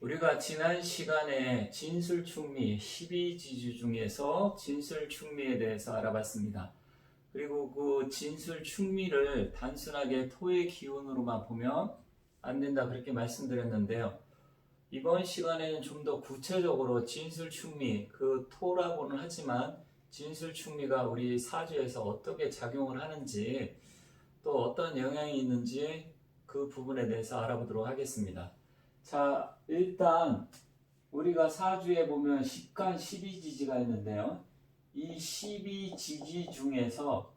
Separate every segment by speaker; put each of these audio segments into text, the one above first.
Speaker 1: 우리가 지난 시간에 진술충미 12지주 중에서 진술충미에 대해서 알아봤습니다. 그리고 그 진술충미를 단순하게 토의 기운으로만 보면 안 된다 그렇게 말씀드렸는데요. 이번 시간에는 좀 더 구체적으로 진술충미, 그 토라고는 하지만 진술충미가 우리 사주에서 어떻게 작용을 하는지 또 어떤 영향이 있는지 그 부분에 대해서 알아보도록 하겠습니다. 자, 일단 우리가 사주에 보면 식간 12지지가 있는데요. 이 12지지 중에서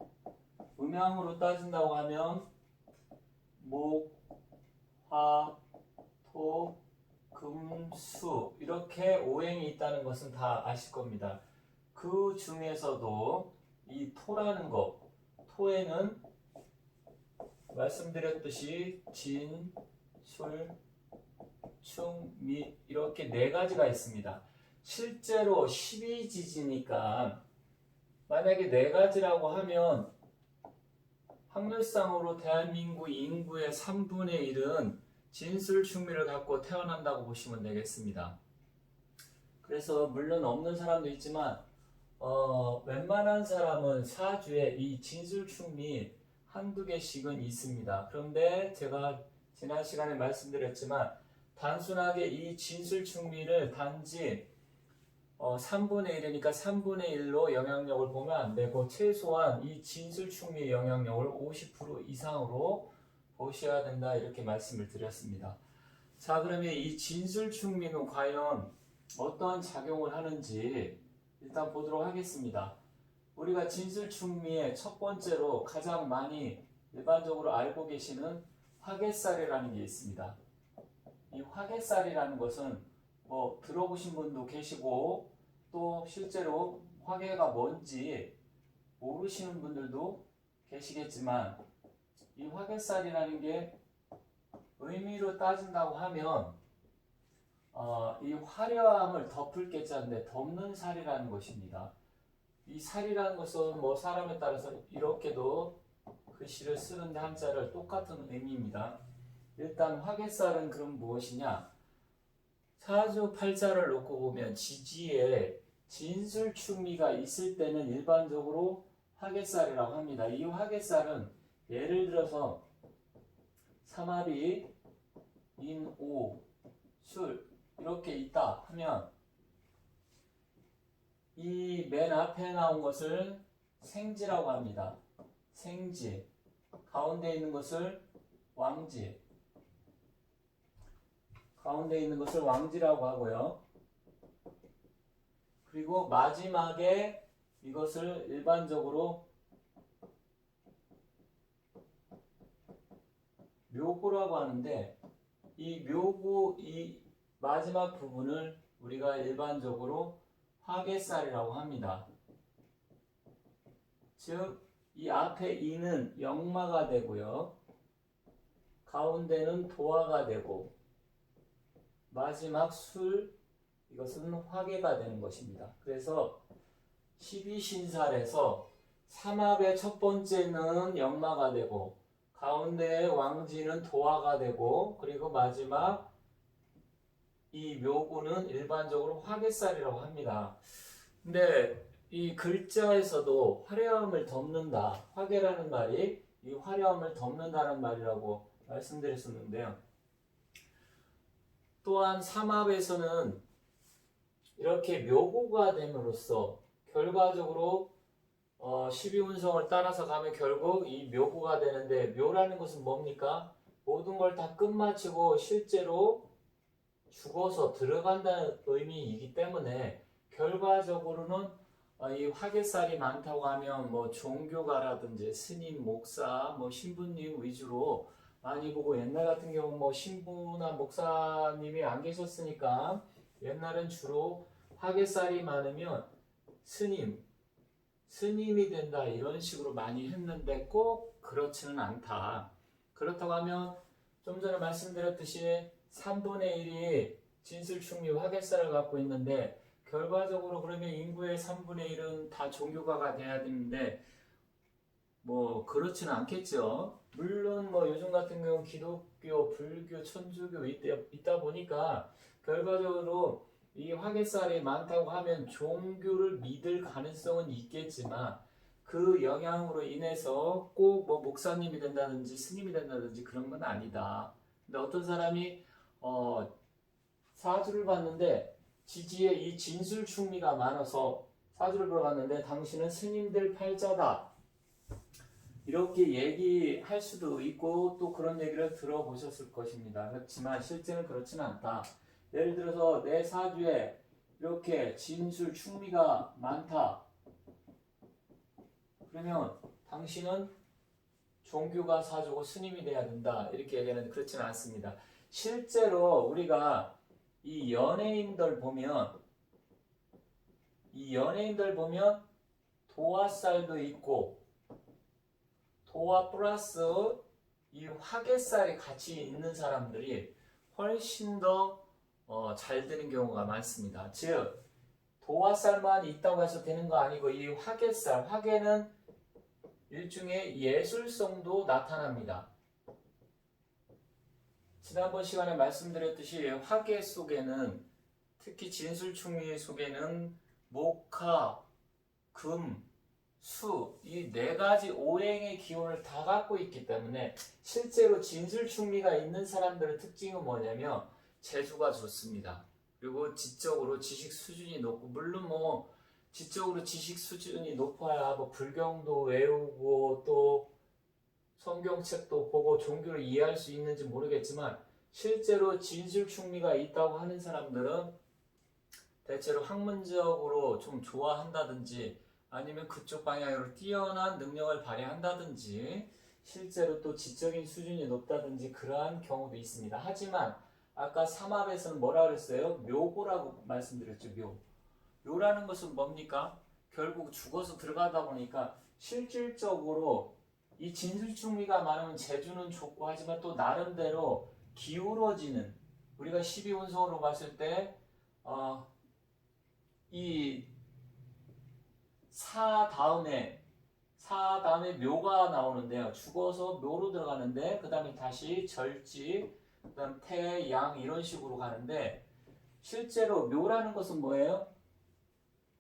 Speaker 1: 음양으로 따진다고 하면 목, 화, 토, 금, 수 이렇게 오행이 있다는 것은 다 아실 겁니다. 그 중에서도 이 토라는 것, 토에는 말씀드렸듯이 진, 술, 충, 미 이렇게 네 가지가 있습니다. 실제로 12지지니까 만약에 네 가지라고 하면 확률상으로 대한민국 인구의 3분의 1은 진술충미를 갖고 태어난다고 보시면 되겠습니다. 그래서 물론 없는 사람도 있지만 웬만한 사람은 사주에 이 진술충미 한두 개씩은 있습니다. 그런데 제가 지난 시간에 말씀드렸지만 단순하게 이 진술충미를 단지 3분의 1이니까 3분의 1로 영향력을 보면 안 되고 최소한 이 진술충미의 영향력을 50% 이상으로 보셔야 된다 이렇게 말씀을 드렸습니다. 자, 그러면 이 진술충미는 과연 어떠한 작용을 하는지 일단 보도록 하겠습니다. 우리가 진술충미의 첫 번째로 가장 많이 일반적으로 알고 계시는 화개살이라는 게 있습니다. 이 화개살이라는 것은 뭐 들어보신 분도 계시고 또 실제로 화개가 뭔지 모르시는 분들도 계시겠지만 이 화개살이라는 게 의미로 따진다고 하면 이 화려함을 덮을 게자인데 덮는 살이라는 것입니다. 이 살이라는 것은 뭐 사람에 따라서 이렇게도 글씨를 쓰는데 한자를 똑같은 의미입니다. 일단 화개살은 그럼 무엇이냐? 사주 팔자를 놓고 보면 지지에 진술충미가 있을 때는 일반적으로 화개살이라고 합니다. 이 화개살은 예를 들어서 삼합이 인, 오, 술 이렇게 있다 하면 이 맨 앞에 나온 것을 생지라고 합니다. 생지. 가운데 있는 것을 왕지. 가운데 있는 것을 왕지라고 하고요. 그리고 마지막에 이것을 일반적으로 묘구라고 하는데 이 묘구 이 마지막 부분을 우리가 일반적으로 화개살이라고 합니다. 즉 이 앞에 이는 역마가 되고요. 가운데는 도화가 되고 마지막 술 이것은 화개가 되는 것입니다. 그래서 12신살에서 삼합의 첫 번째는 역마가 되고 가운데의 왕지는 도화가 되고 그리고 마지막 이 묘구는 일반적으로 화개살이라고 합니다. 근데 이 글자에서도 화려함을 덮는다. 화개라는 말이 이 화려함을 덮는다는 말이라고 말씀드렸었는데요. 또한 삼합에서는 이렇게 묘구가 됨으로써 결과적으로 12운성을 따라서 가면 결국 이 묘구가 되는데 묘라는 것은 뭡니까? 모든 걸 다 끝마치고 실제로 죽어서 들어간다는 의미이기 때문에 결과적으로는 이 화개살이 많다고 하면 뭐 종교가라든지 스님, 목사, 뭐 신부님 위주로 많이 보고 옛날 같은 경우는 뭐 신부나 목사님이 안 계셨으니까 옛날엔 주로 화개살이 많으면 스님이 된다 이런 식으로 많이 했는데 꼭 그렇지는 않다. 그렇다고 하면 좀 전에 말씀드렸듯이 3분의 1이 진술충미 화개살을 갖고 있는데 결과적으로 그러면 인구의 3분의 1은 다 종교가가 돼야 되는데 뭐 그렇지는 않겠죠. 물론 뭐 요즘 같은 경우 기독교, 불교, 천주교 있다 보니까 결과적으로 이 화개살이 많다고 하면 종교를 믿을 가능성은 있겠지만 그 영향으로 인해서 꼭 뭐 목사님이 된다든지 스님이 된다든지 그런 건 아니다. 근데 어떤 사람이 사주를 봤는데 지지에 이 진술충미가 많아서 사주를 보러 갔는데 당신은 스님들 팔자다. 이렇게 얘기할 수도 있고 또 그런 얘기를 들어보셨을 것입니다. 그렇지만 실제는 그렇지는 않다. 예를 들어서 내 사주에 이렇게 진술 충미가 많다. 그러면 당신은 종교가 사주고 스님이 돼야 된다. 이렇게 얘기하는데 그렇지는 않습니다. 실제로 우리가 이 연예인들 보면 도화살도 있고 도화 플러스 이 화개살이 같이 있는 사람들이 훨씬 더 잘 되는 경우가 많습니다. 즉 도화살만 있다고 해서 되는 거 아니고 이 화개살, 화개는 일종의 예술성도 나타납니다. 지난번 시간에 말씀드렸듯이 화개 속에는 특히 진술충미 속에는 목화, 금, 수, 이 네 가지 오행의 기운을 다 갖고 있기 때문에 실제로 진술충미가 있는 사람들의 특징은 뭐냐면 재주가 좋습니다. 그리고 지적으로 지식 수준이 높고, 물론 뭐 지적으로 지식 수준이 높아야 뭐 불경도 외우고 또 성경책도 보고 종교를 이해할 수 있는지 모르겠지만 실제로 진술충미가 있다고 하는 사람들은 대체로 학문적으로 좀 좋아한다든지 아니면 그쪽 방향으로 뛰어난 능력을 발휘한다든지 실제로 또 지적인 수준이 높다든지 그러한 경우도 있습니다. 하지만 아까 삼합에서는 뭐라 그랬어요? 묘고라고 말씀드렸죠. 묘라는 것은 뭡니까? 결국 죽어서 들어가다 보니까 실질적으로 이 진술충미가 많으면 재주는 좋고 하지만 또 나름대로 기울어지는, 우리가 12운성으로 봤을 때 이 사 다음에 묘가 나오는데요. 죽어서 묘로 들어가는데 그 다음에 다시 절지, 그 다음 태, 양 이런 식으로 가는데 실제로 묘라는 것은 뭐예요?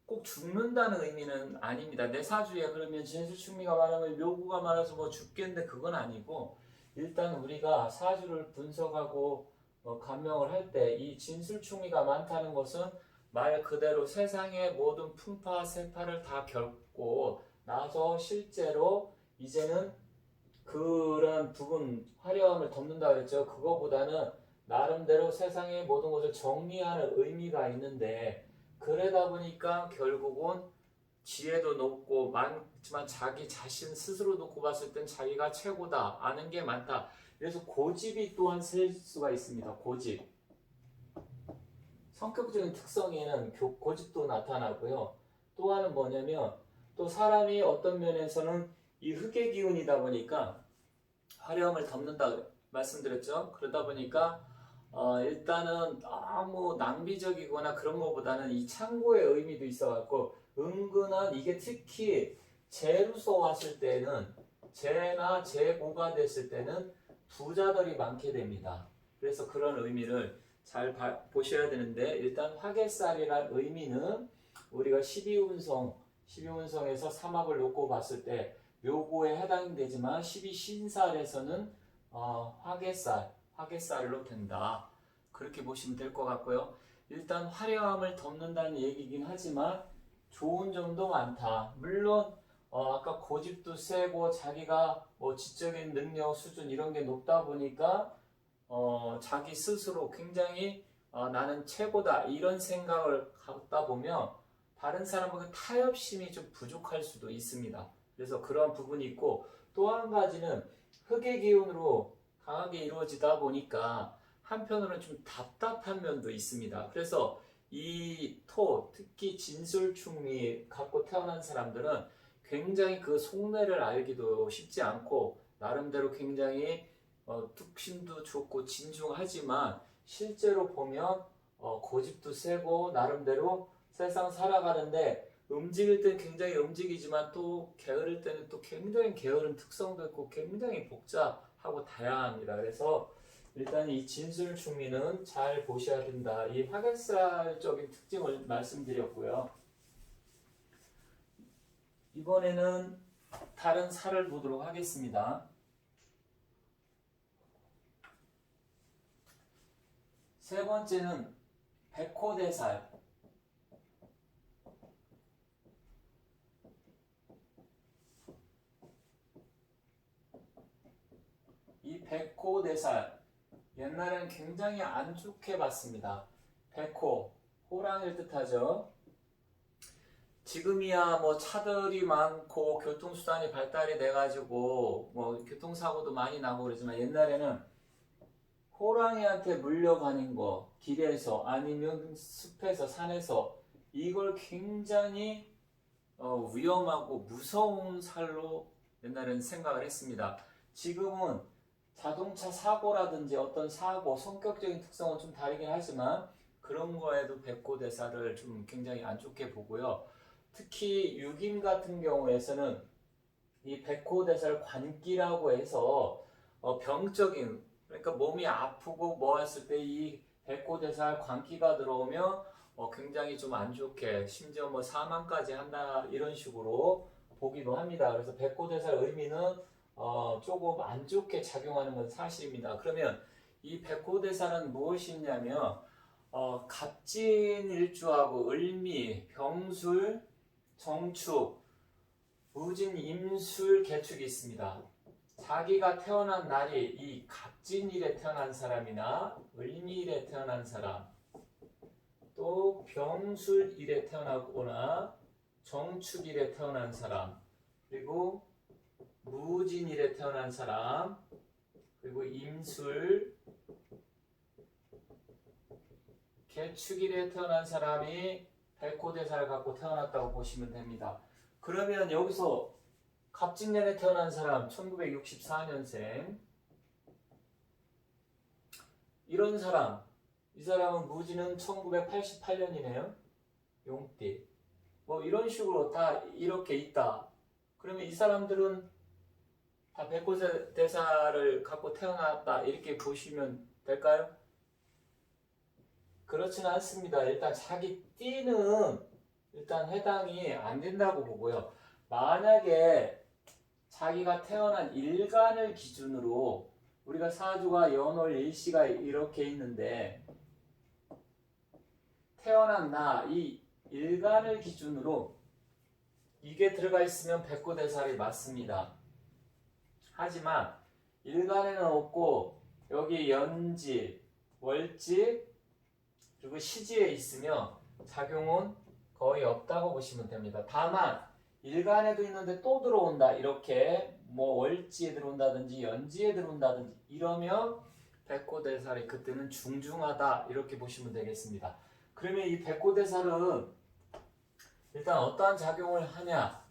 Speaker 1: 꼭 죽는다는 의미는 아닙니다. 내 사주에 그러면 진술충미가 많으면 묘구가 많아서 뭐 죽겠는데 그건 아니고 일단 우리가 사주를 분석하고 감명을 할 때 이 진술충미가 많다는 것은 말 그대로 세상의 모든 풍파 세파를 다 겪고 나서 실제로 이제는 그런 부분 화려함을 덮는다 그랬죠. 그거보다는 나름대로 세상의 모든 것을 정리하는 의미가 있는데 그러다 보니까 결국은 지혜도 높고 많지만 자기 자신 스스로 놓고 봤을 땐 자기가 최고다, 아는 게 많다. 그래서 고집이 또한 셀 수가 있습니다. 고집. 성격적인 특성에는 고집도 나타나고요. 또 하나는 뭐냐면 또 사람이 어떤 면에서는 이 흙의 기운이다 보니까 화려함을 덮는다 말씀드렸죠. 그러다 보니까 일단은 너무 낭비적이거나 그런 것보다는 이 창고의 의미도 있어갖고 은근한 이게 특히 재로서 왔을 때는 재나 재고가 됐을 때는 부자들이 많게 됩니다. 그래서 그런 의미를 잘 보셔야 되는데 일단 화개살이란 의미는 우리가 12운성에서 삼합을 놓고 봤을 때 묘고에 해당이 되지만 12신살에서는 화개살로 된다. 그렇게 보시면 될 것 같고요. 일단 화려함을 덮는다는 얘기긴 하지만 좋은 점도 많다. 물론 아까 고집도 세고 자기가 뭐 지적인 능력 수준 이런 게 높다 보니까 자기 스스로 굉장히 나는 최고다 이런 생각을 갖다 보면 다른 사람에게 타협심이 좀 부족할 수도 있습니다. 그래서 그런 부분이 있고 또 한 가지는 흙의 기운으로 강하게 이루어지다 보니까 한편으로는 좀 답답한 면도 있습니다. 그래서 이 토, 특히 진술충미 갖고 태어난 사람들은 굉장히 그 속내를 알기도 쉽지 않고 나름대로 굉장히 뚝심도 좋고 진중하지만 실제로 보면 고집도 세고 나름대로 세상 살아가는데 움직일 때 굉장히 움직이지만 또 게으를 때는 또 굉장히 게으른 특성도 있고 굉장히 복잡하고 다양합니다. 그래서 일단 이 진술충미는 잘 보셔야 된다. 이 확연살적인 특징을 말씀드렸고요. 이번에는 다른 살을 보도록 하겠습니다. 세 번째는 백호대살. 이 백호대살, 옛날에는 굉장히 안 좋게 봤습니다. 백호, 호랑이를 뜻하죠. 지금이야 뭐 차들이 많고 교통수단이 발달이 돼가지고 뭐 교통사고도 많이 나고 그러지만, 옛날에는 호랑이한테 물려가는 거, 길에서 아니면 숲에서 산에서, 이걸 굉장히 위험하고 무서운 살로 옛날에는 생각을 했습니다. 지금은 자동차 사고라든지 어떤 사고, 성격적인 특성은 좀 다르긴 하지만 그런 거에도 백호대사를 좀 굉장히 안 좋게 보고요. 특히 육임 같은 경우에서는 이 백호대사를 관기라고 해서 병적인, 그러니까 몸이 아프고 뭐 했을 때 이 백호대살 관기가 들어오면 굉장히 좀 안 좋게, 심지어 뭐 사망까지 한다, 이런 식으로 보기도 합니다. 그래서 백호대살 의미는 조금 안 좋게 작용하는 건 사실입니다. 그러면 이 백호대살은 무엇이냐면 갑진일주하고 을미, 병술, 정축, 무진, 임술, 개축이 있습니다. 자기가 태어난 날이 이 갑진일에 태어난 사람이나 을미일에 태어난 사람, 또 병술일에 태어나거나 정축일에 태어난 사람, 그리고 무진일에 태어난 사람, 그리고 임술, 개축일에 태어난 사람이 백호대사를 갖고 태어났다고 보시면 됩니다. 그러면 여기서 갑진년에 태어난 사람 1964년생, 이런 사람, 이 사람은 무지는 1988년이네요. 용띠. 뭐 이런 식으로 다 이렇게 있다. 그러면 이 사람들은 다 백호대사를 갖고 태어났다, 이렇게 보시면 될까요? 그렇지는 않습니다. 일단 자기 띠는 일단 해당이 안 된다고 보고요. 만약에 자기가 태어난 일간을 기준으로, 우리가 사주가 연월 일시가 이렇게 있는데 태어난 나, 이 일간을 기준으로 이게 들어가 있으면 백호대살이 맞습니다. 하지만 일간에는 없고 여기 연지, 월지, 그리고 시지에 있으면 작용은 거의 없다고 보시면 됩니다. 다만 일간에도 있는데 또 들어온다, 이렇게 뭐 월지에 들어온다든지 연지에 들어온다든지 이러면 백호대살이 그때는 중중하다, 이렇게 보시면 되겠습니다. 그러면 이 백호대살은 일단 어떠한 작용을 하냐,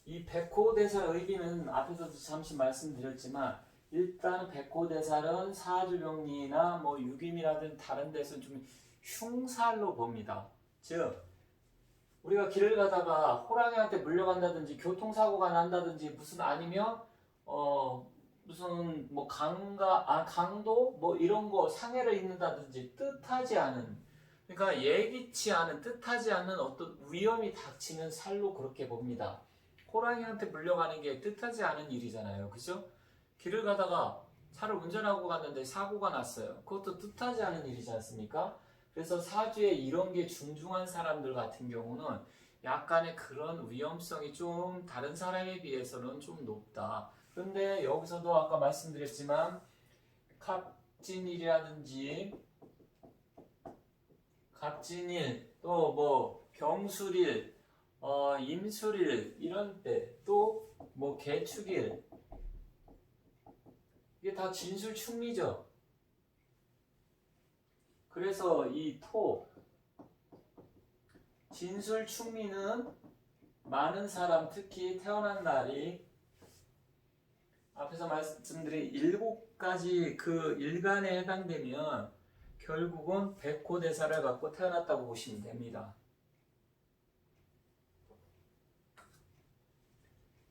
Speaker 1: 이 백호대살 의미는 앞에서도 잠시 말씀드렸지만, 일단 백호대살은 사주병리나 뭐 육임이라든 다른 데서 좀 흉살로 봅니다. 즉 우리가 길을 가다가 호랑이한테 물려간다든지 교통사고가 난다든지, 무슨 아니면 무슨 뭐 강도 뭐 이런 거 상해를 입는다든지, 뜻하지 않은, 그러니까 예기치 않은, 뜻하지 않는 어떤 위험이 닥치는 살로 그렇게 봅니다. 호랑이한테 물려가는 게 뜻하지 않은 일이잖아요. 그죠? 길을 가다가 차를 운전하고 갔는데 사고가 났어요. 그것도 뜻하지 않은 일이지 않습니까? 그래서 사주에 이런 게 중중한 사람들 같은 경우는 약간의 그런 위험성이 좀 다른 사람에 비해서는 좀 높다. 그런데 여기서도 아까 말씀드렸지만 갑진일이라든지 갑진일, 또 뭐 병술일, 임술일, 이런 때, 또 뭐 개축일, 이게 다 진술충미죠. 그래서 이 토, 진술충미는 많은 사람, 특히 태어난 날이 앞에서 말씀드린 7가지 그 일간에 해당되면 결국은 백호대사를 갖고 태어났다고 보시면 됩니다.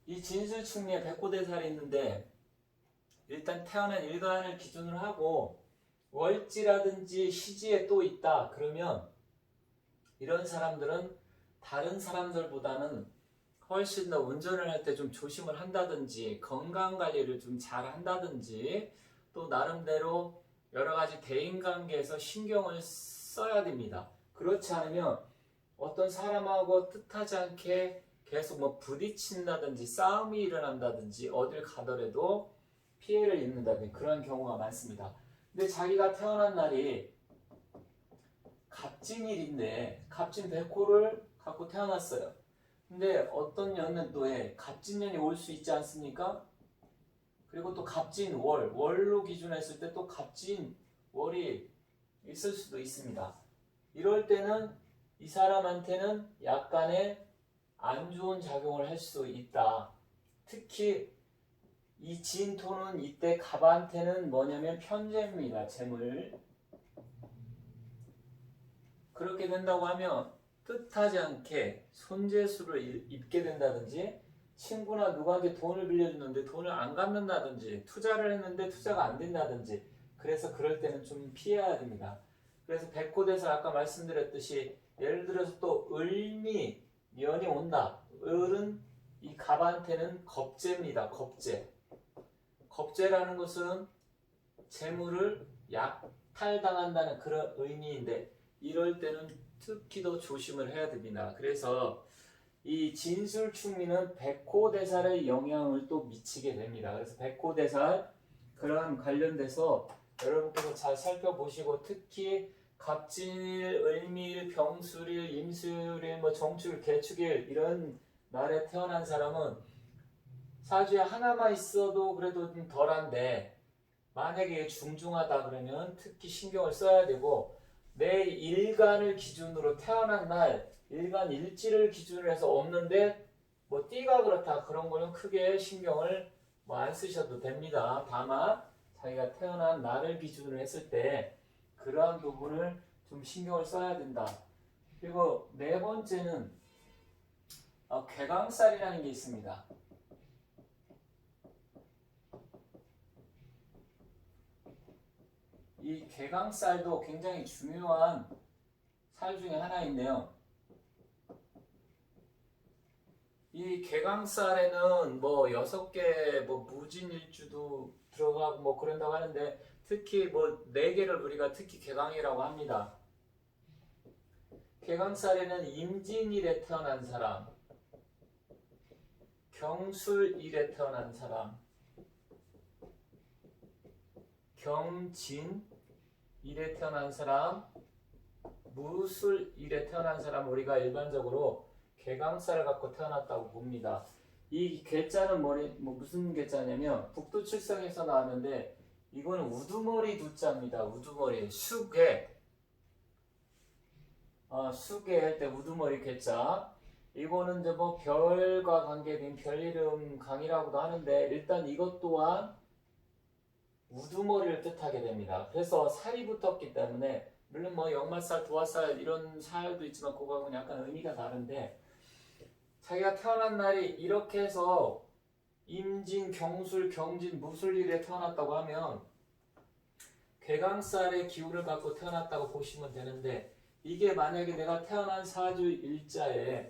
Speaker 1: 이 진술충리에 백호대살이 있는데 일단 태어난 일간을 기준으로 하고 월지라든지 시지에 또 있다 그러면 이런 사람들은 다른 사람들보다는 훨씬 더 운전을 할 때 좀 조심을 한다든지 건강관리를 좀 잘 한다든지 또 나름대로 여러가지 대인관계에서 신경을 써야 됩니다. 그렇지 않으면 어떤 사람하고 뜻하지 않게 계속 뭐 부딪힌다든지 싸움이 일어난다든지 어딜 가더라도 피해를 입는다든지 그런 경우가 많습니다. 근데 자기가 태어난 날이 갑진일인데 갑진 백호를 갖고 태어났어요. 근데 어떤 연도에 갑진년이 올 수 있지 않습니까? 그리고 또 갑진월, 월로 기준했을 때 또 갑진월이 있을 수도 있습니다. 이럴 때는 이 사람한테는 약간의 안 좋은 작용을 할 수 있다. 특히 이 진토는 이때 갑한테는 뭐냐면 편재입니다. 재물. 그렇게 된다고 하면 뜻하지 않게 손재수를 입게 된다든지 친구나 누구한테 돈을 빌려주는데 돈을 안 갚는다든지 투자를 했는데 투자가 안 된다든지 그래서 그럴 때는 좀 피해야 됩니다. 그래서 백호대사 아까 말씀드렸듯이 예를 들어서 또 을미 년이 온다. 을은 이 갑한테는 겁재입니다. 겁재. 겁재라는 것은 재물을 약탈당한다는 그런 의미인데 이럴 때는 특히 더 조심을 해야 됩니다. 그래서 이 진술충리는 백호대살의 영향을 또 미치게 됩니다. 그래서 백호대살 그런 관련돼서 여러분께서 잘 살펴보시고 특히 갑진일, 을미일, 병술일, 임술일, 뭐 정축일, 개축일 이런 날에 태어난 사람은 사주에 하나만 있어도 그래도 좀 덜한데 만약에 중중하다 그러면 특히 신경을 써야 되고 내 일간을 기준으로 태어난 날 일간 일지를 기준으로 해서 없는데 뭐 띠가 그렇다 그런 거는 크게 신경을 뭐 안 쓰셔도 됩니다. 다만 자기가 태어난 날을 기준으로 했을 때 그러한 부분을 좀 신경을 써야 된다. 그리고 네 번째는 괴강살이라는 게 있습니다. 이 괴강살도 굉장히 중요한 살 중에 하나인데요. 이 괴강살에는 뭐 6개 뭐 무진일주도 들어가고 뭐 그런다고 하는데 특히 뭐 4개를 우리가 특히 괴강이라고 합니다. 괴강살에는 임진일에 태어난 사람, 경술일에 태어난 사람, 경진일에 태어난 사람, 무술일에 태어난 사람 우리가 일반적으로 괴강살을 갖고 태어났다고 봅니다. 이 괴자는 무슨 괴자냐면 북두칠성에서 나왔는데 이거는 우두머리 두자입니다. 우두머리 수괴 수괴 할 때 우두머리 괴자 이거는 이제 뭐 별과 관계된 별이름 강이라고도 하는데 일단 이것 또한 우두머리를 뜻하게 됩니다. 그래서 살이 붙었기 때문에 물론 뭐 역말살, 도화살 이런 살도 있지만 그거하고는 약간 의미가 다른데 자기가 태어난 날이 이렇게 해서 임진, 경술, 경진, 무술일에 태어났다고 하면 괴강살의 기운을 갖고 태어났다고 보시면 되는데 이게 만약에 내가 태어난 사주 일자에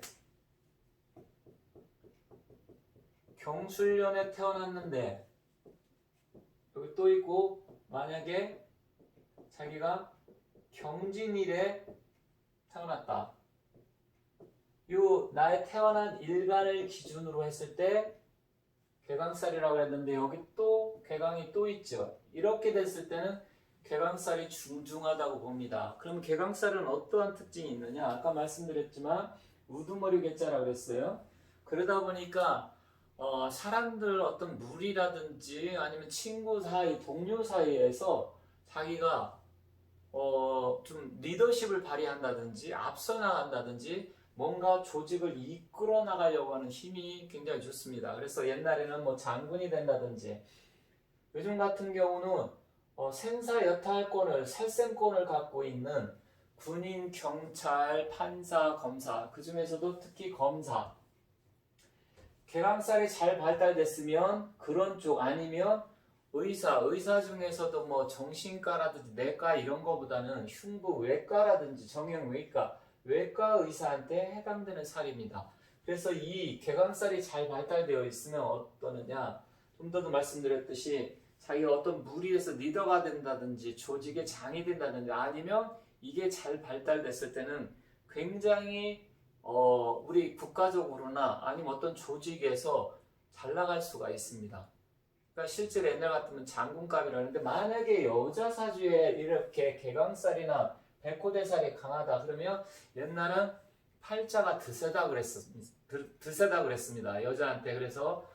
Speaker 1: 경술년에 태어났는데 여기 또 있고 만약에 자기가 경진일에 태어났다. 요 나의 태어난 일간을 기준으로 했을 때 괴강살이라고 했는데 여기 또 괴강이 또 있죠. 이렇게 됐을 때는 괴강살이 중중하다고 봅니다. 그럼 괴강살은 어떠한 특징이 있느냐? 아까 말씀드렸지만 우두머리 괴자라고 했어요. 그러다 보니까 사람들 어떤 무리라든지 아니면 친구 사이, 동료 사이에서 자기가 좀 리더십을 발휘한다든지 앞서 나간다든지 뭔가 조직을 이끌어 나가려고 하는 힘이 굉장히 좋습니다. 그래서 옛날에는 뭐 장군이 된다든지 요즘 같은 경우는 생사 여탈권을 살생권을 갖고 있는 군인, 경찰, 판사, 검사 그 중에서도 특히 검사 개강살이 잘 발달됐으면 그런 쪽, 아니면 의사 중에서도 뭐 정신과라든지 내과 이런 거보다는 흉부 외과라든지 정형외과, 외과 의사한테 해당되는 살입니다. 그래서 이 개강살이 잘 발달되어 있으면 어떠느냐, 좀 더도 말씀드렸듯이 자기가 어떤 무리에서 리더가 된다든지 조직의 장이 된다든지, 아니면 이게 잘 발달됐을 때는 굉장히 우리 국가적으로나 아니면 어떤 조직에서 잘 나갈 수가 있습니다. 그러니까 실제로 옛날 같으면 장군감이라는데, 만약에 여자 사주에 이렇게 개강살이나 백호대살이 강하다 그러면 옛날은 팔자가 드세다 그랬습니다. 여자한테. 그래서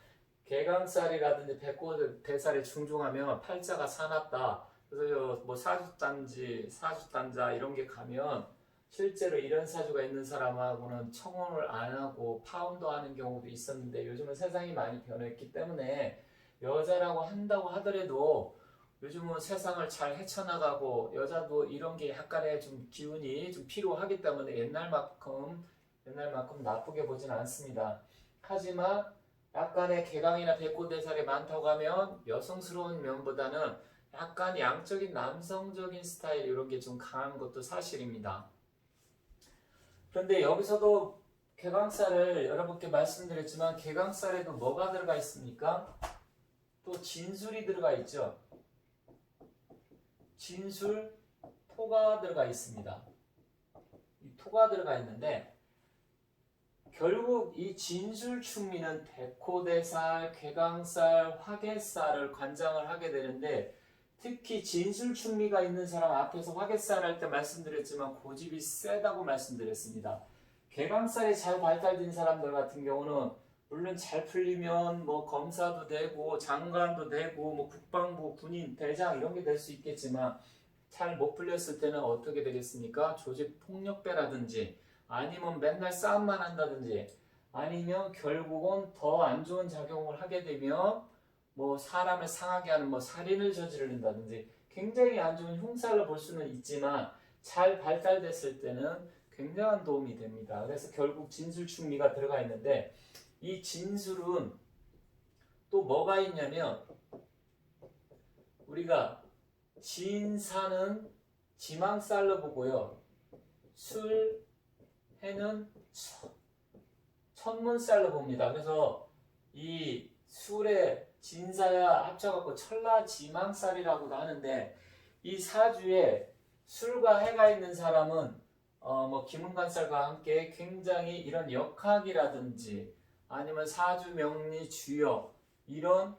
Speaker 1: 개강살이라든지 백호대살에 중종하면 팔자가 사납다. 그래서 뭐 사주단자 이런 게 가면 실제로 이런 사주가 있는 사람하고는 청혼을 안 하고 파혼도 하는 경우도 있었는데, 요즘은 세상이 많이 변했기 때문에 여자라고 한다고 하더라도 요즘은 세상을 잘 헤쳐나가고 여자도 이런 게 약간의 좀 기운이 좀 필요하기 때문에 옛날만큼 나쁘게 보진 않습니다. 하지만 약간의 개강이나 백호대살이 많다고 하면 여성스러운 면보다는 약간 양적인 남성적인 스타일 이런 게 좀 강한 것도 사실입니다. 그런데 여기서도 개강살을 여러분께 말씀드렸지만, 개강살에도 뭐가 들어가 있습니까? 또 진술이 들어가 있죠. 진술, 토가 들어가 있습니다. 이 토가 들어가 있는데, 결국 이 진술충미는 백호대살, 개강살, 화개살을 관장을 하게 되는데, 특히 진술충미가 있는 사람 앞에서 화개살 할 때 말씀드렸지만 고집이 세다고 말씀드렸습니다. 개강살이 잘 발달된 사람들 같은 경우는 물론 잘 풀리면 뭐 검사도 되고 장관도 되고 뭐 국방부, 군인, 대장 이런 게 될 수 있겠지만, 잘 못 풀렸을 때는 어떻게 되겠습니까? 조직 폭력배라든지, 아니면 맨날 싸움만 한다든지, 아니면 결국은 더 안 좋은 작용을 하게 되면 뭐 사람을 상하게 하는 뭐 살인을 저지른다든지 굉장히 안 좋은 흉살로 볼 수는 있지만, 잘 발달됐을 때는 굉장한 도움이 됩니다. 그래서 결국 진술충미가 들어가 있는데, 이 진술은 또 뭐가 있냐면, 우리가 진사는 지망살로 보고요, 술해는 천문살로 봅니다. 그래서 이 술에 진사야 합쳐갖고 천라지망살이라고도 하는데, 이 사주에 술과 해가 있는 사람은 뭐 기문관살과 함께 굉장히 이런 역학이라든지 아니면 사주 명리 주역 이런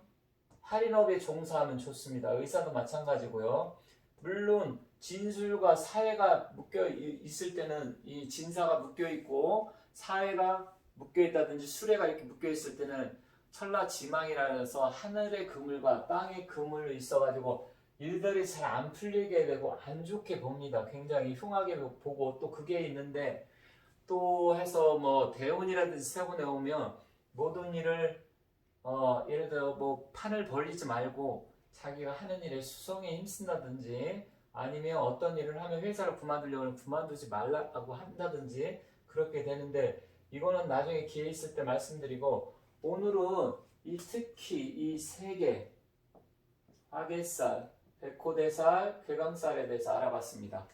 Speaker 1: 할인업에 종사하면 좋습니다. 의사도 마찬가지고요. 물론 진술과 사해가 묶여 있을 때는 이 진사가 묶여 있고 사해가 묶여 있다든지 수레가 이렇게 묶여 있을 때는 천라지망이라 해서 하늘의 그물과 땅의 그물이 있어가지고 일들이 잘 안 풀리게 되고 안 좋게 봅니다. 굉장히 흉하게 보고, 또 그게 있는데 또 해서 뭐 대운이라든지 세운에 오면 모든 일을 예를 들어 뭐 판을 벌리지 말고 자기가 하는 일에 수성에 힘쓴다든지, 아니면 어떤 일을 하면 회사를 그만두려면 그만두지 말라고 한다든지 그렇게 되는데, 이거는 나중에 기회 있을 때 말씀드리고, 오늘은 특히 이 세 개, 화개살, 백호대살, 괴강살에 대해서 알아봤습니다.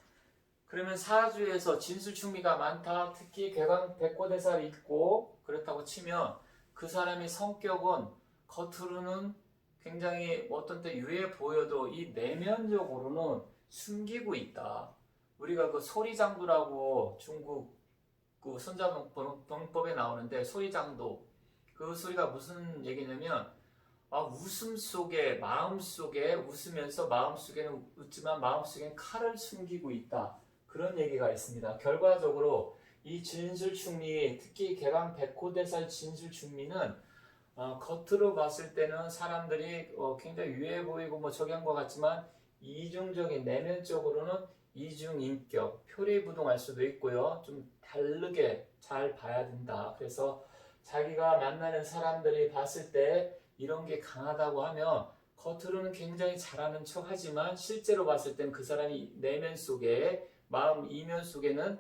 Speaker 1: 그러면 사주에서 진술충미가 많다, 특히 백호대살이 있고 그렇다고 치면, 그 사람의 성격은 겉으로는 굉장히 어떤 때 유해 보여도 이 내면적으로는 숨기고 있다. 우리가 그 소리장도라고 중국 그 손자병법에 나오는데, 소리장도, 그 소리가 무슨 얘기냐면, 웃음 속에, 마음 속에 웃으면서 마음 속에는 웃지만 마음 속에는 칼을 숨기고 있다. 그런 얘기가 있습니다. 결과적으로 이 진술충미, 특히 개강 백호대살 진술충미는 겉으로 봤을 때는 사람들이 굉장히 유해 보이고 뭐 적양과 같지만, 이중적인 내면적으로는 이중인격, 표리부동할 수도 있고요. 좀 다르게 잘 봐야 된다. 그래서 자기가 만나는 사람들이 봤을 때 이런 게 강하다고 하면 겉으로는 굉장히 잘하는 척 하지만 실제로 봤을 땐 그 사람이 내면 속에, 마음 이면 속에는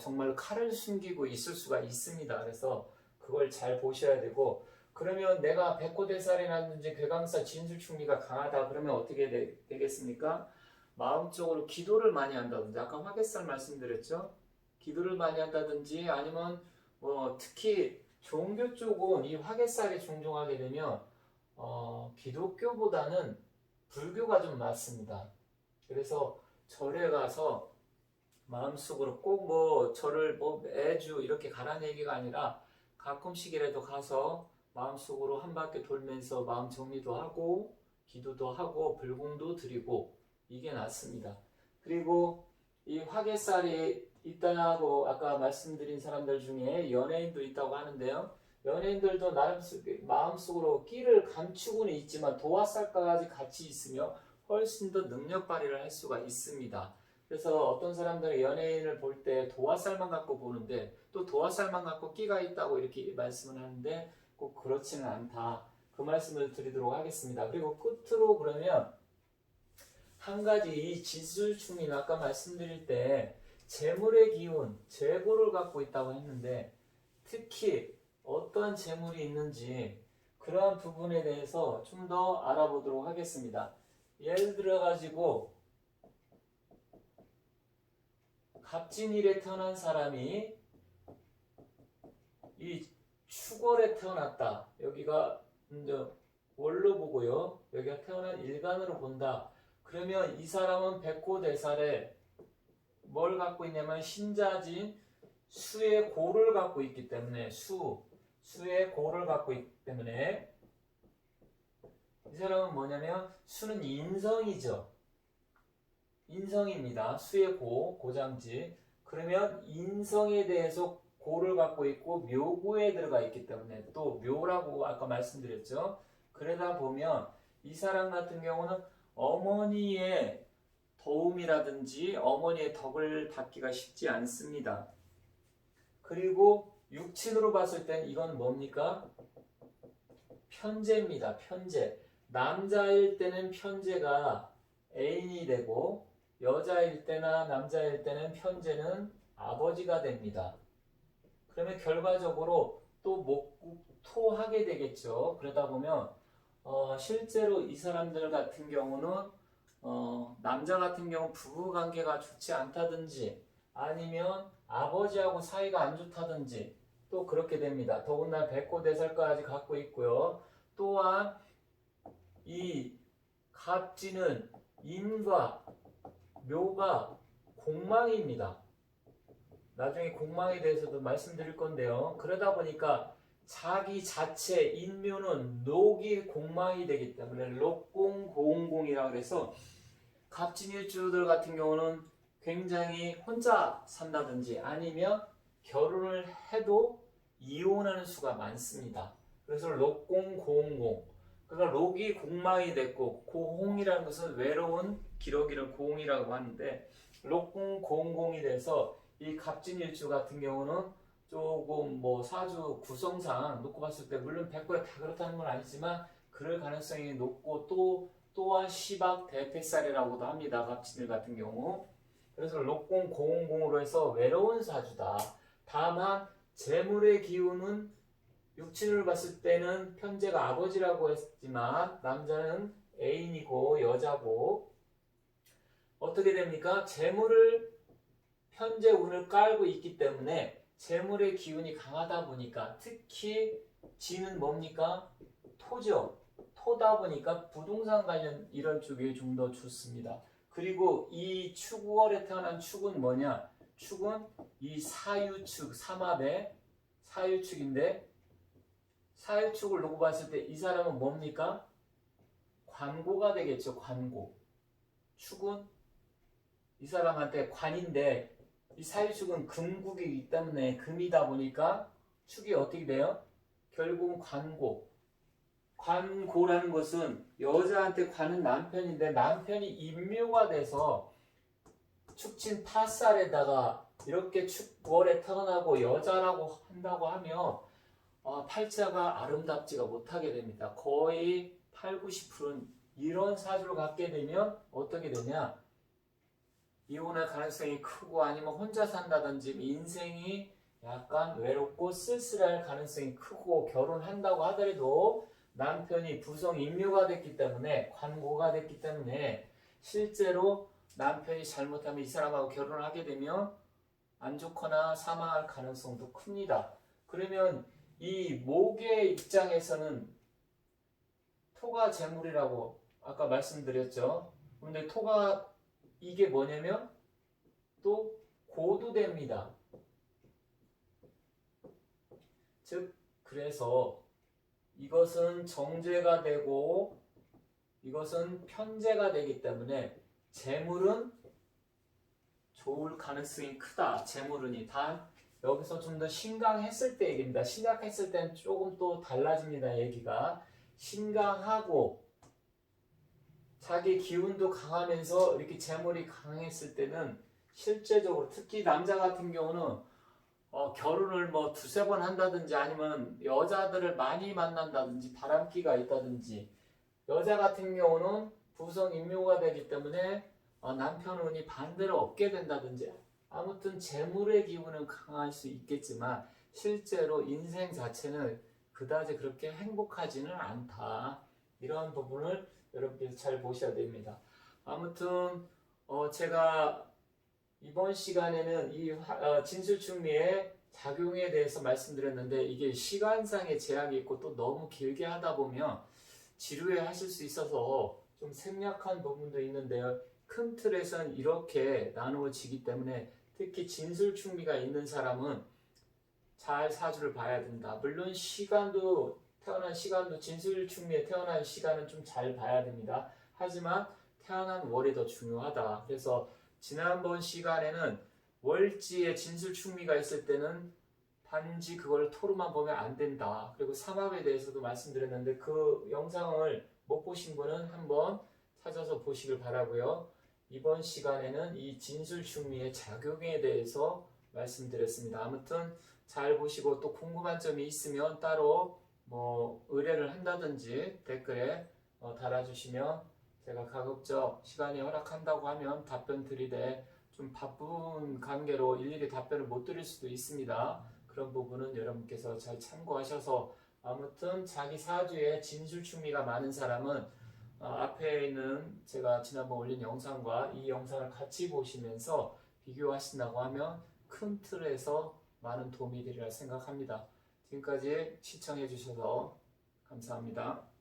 Speaker 1: 정말 칼을 숨기고 있을 수가 있습니다. 그래서 그걸 잘 보셔야 되고, 그러면 내가 백호대살이라든지 괴강사 진술충리가 강하다 그러면 어떻게 되겠습니까? 마음적으로 기도를 많이 한다든지, 아까 화개살 말씀드렸죠? 기도를 많이 한다든지, 아니면 특히 종교 쪽은 이 화개살이 종종하게 되면 기독교보다는 불교가 좀 많습니다. 그래서 절에 가서 마음속으로 꼭 절을 매주 이렇게 가라는 얘기가 아니라 가끔씩이라도 가서 마음속으로 한 바퀴 돌면서 마음 정리도 하고 기도도 하고 불공도 드리고 이게 낫습니다. 그리고 이 화개살이 있다고 아까 말씀드린 사람들 중에 연예인도 있다고 하는데요. 연예인들도 나름 마음속으로 끼를 감추고는 있지만 도화살까지 같이 있으며 훨씬 더 능력 발휘를 할 수가 있습니다. 그래서 어떤 사람들은 연예인을 볼 때 도화살만 갖고 보는데 또 도화살만 갖고 끼가 있다고 이렇게 말씀을 하는데 꼭 그렇지는 않다. 그 말씀을 드리도록 하겠습니다. 그리고 끝으로 그러면 한 가지 이 진술충리는 아까 말씀드릴 때 재물의 기운, 재고를 갖고 있다고 했는데 특히 어떠한 재물이 있는지 그러한 부분에 대해서 좀 더 알아보도록 하겠습니다. 예를 들어 가지고 갑진일에 태어난 사람이 이 축월에 태어났다. 여기가 월로 보고요. 여기가 태어난 일간으로 본다. 그러면 이 사람은 백호대살에 뭘 갖고 있냐면 신자진 수의 고를 갖고 있기 때문에 수의 고를 갖고 있기 때문에 이 사람은 뭐냐면 수는 인성이죠. 인성입니다. 수의 고장지. 그러면 인성에 대해서 고를 갖고 있고 묘고에 들어가 있기 때문에 또 묘라고 아까 말씀드렸죠. 그러다 보면 이 사람 같은 경우는 어머니의 도움이라든지 어머니의 덕을 받기가 쉽지 않습니다. 그리고 육친으로 봤을 땐 이건 뭡니까? 편재입니다. 편재. 남자일 때는 편재가 애인이 되고 여자일 때나 남자일 때는 편재는 아버지가 됩니다. 그러면 결과적으로 또 목국토하게 되겠죠. 그러다 보면 실제로 이 사람들 같은 경우는 남자 같은 경우 부부관계가 좋지 않다든지 아니면 아버지하고 사이가 안 좋다든지 또 그렇게 됩니다. 더군다나 백호대살까지 갖고 있고요. 또한 이 갑진은 인과 묘가 공망입니다. 나중에 공망에 대해서도 말씀드릴 건데요. 그러다 보니까 자기 자체 인묘는 녹이 공망이 되기 때문에 녹공고운공이라고 해서 갑진일주들 같은 경우는 굉장히 혼자 산다든지 아니면 결혼을 해도 이혼하는 수가 많습니다. 그래서 녹공고운공, 그러니까 녹이 공망이 됐고 고홍이라는 것은 외로운 기러기를 고홍이라고 하는데 녹공고운공이 돼서 이 갑진일주 같은 경우는 조금 사주 구성상 놓고 봤을 때 물론 100%다 그렇다는 건 아니지만 그럴 가능성이 높고 또한 시박 대패살이라고도 합니다. 갑진일 같은 경우. 그래서 녹공고운공으로 해서 외로운 사주다. 다만 재물의 기운은 육친을 봤을 때는 편재가 아버지라고 했지만 남자는 애인이고 여자고 어떻게 됩니까? 재물을 현재 운을 깔고 있기 때문에 재물의 기운이 강하다 보니까 특히 지는 뭡니까? 토죠. 토다 보니까 부동산 관련 이런 쪽이 좀 더 좋습니다. 그리고 이 축월에 태어난 축은 뭐냐? 축은 이 사유축, 삼합의 사유축인데 사유축을 놓고 봤을 때 이 사람은 뭡니까? 관고가 되겠죠. 관고. 축은 이 사람한테 관인데 이 사유축은 금국이기 때문에 금이다 보니까 축이 어떻게 돼요? 결국은 관고. 관고라는 것은 여자한테 관은 남편인데 남편이 인묘가 돼서 축친 타살에다가 이렇게 축월에 태어나고 여자라고 한다고 하면 팔자가 아름답지가 못하게 됩니다. 거의 8, 90%는 이런 사주를 갖게 되면 어떻게 되냐? 이혼할 가능성이 크고 아니면 혼자 산다든지 인생이 약간 외롭고 쓸쓸할 가능성이 크고 결혼한다고 하더라도 남편이 부성 임묘가 됐기 때문에 관고가 됐기 때문에 실제로 남편이 잘못하면 이 사람하고 결혼을 하게 되면 안 좋거나 사망할 가능성도 큽니다. 그러면 이 목의 입장에서는 토가 재물이라고 아까 말씀드렸죠. 근데 토가 이게 뭐냐면 또 고도됩니다. 즉 그래서 이것은 정제가 되고 이것은 편제가 되기 때문에 재물은 좋을 가능성이 크다. 재물은이 단 여기서 좀 더 신강했을 때 얘기입니다. 신약했을 때는 조금 또 달라집니다. 얘기가 신강하고 자기 기운도 강하면서 이렇게 재물이 강했을 때는 실제적으로 특히 남자 같은 경우는 결혼을 뭐 두세 번 한다든지 아니면 여자들을 많이 만난다든지 바람기가 있다든지 여자 같은 경우는 부성 임묘가 되기 때문에 남편 운이 반대로 얻게 된다든지 아무튼 재물의 기운은 강할 수 있겠지만 실제로 인생 자체는 그다지 그렇게 행복하지는 않다. 이러한 부분을 여러분께서 잘 보셔야 됩니다. 아무튼 제가 이번 시간에는 이 진술충리의 작용에 대해서 말씀드렸는데 이게 시간상의 제약이 있고 또 너무 길게 하다 보면 지루해 하실 수 있어서 좀 생략한 부분도 있는데요. 큰 틀에서는 이렇게 나누어지기 때문에 특히 진술충리가 있는 사람은 잘 사주를 봐야 된다. 물론 시간도 태어난 시간도 진술충리에 태어난 시간은 좀 잘 봐야 됩니다. 하지만 태어난 월이 더 중요하다. 그래서 지난번 시간에는 월지에 진술충리가 있을 때는 단지 그걸 토로만 보면 안 된다. 그리고 삼합에 대해서도 말씀드렸는데 그 영상을 못 보신 분은 한번 찾아서 보시길 바라고요. 이번 시간에는 이 진술충리의 작용에 대해서 말씀드렸습니다. 아무튼 잘 보시고 또 궁금한 점이 있으면 따로 뭐 의뢰를 한다든지 댓글에 달아주시면 제가 가급적 시간이 허락한다고 하면 답변 드리되 좀 바쁜 관계로 일일이 답변을 못 드릴 수도 있습니다. 그런 부분은 여러분께서 잘 참고하셔서 아무튼 자기 사주에 진술충리가 많은 사람은 앞에 있는 제가 지난번 올린 영상과 이 영상을 같이 보시면서 비교하신다고 하면 큰 틀에서 많은 도움이 되리라 생각합니다. 지금까지 시청해 주셔서 감사합니다.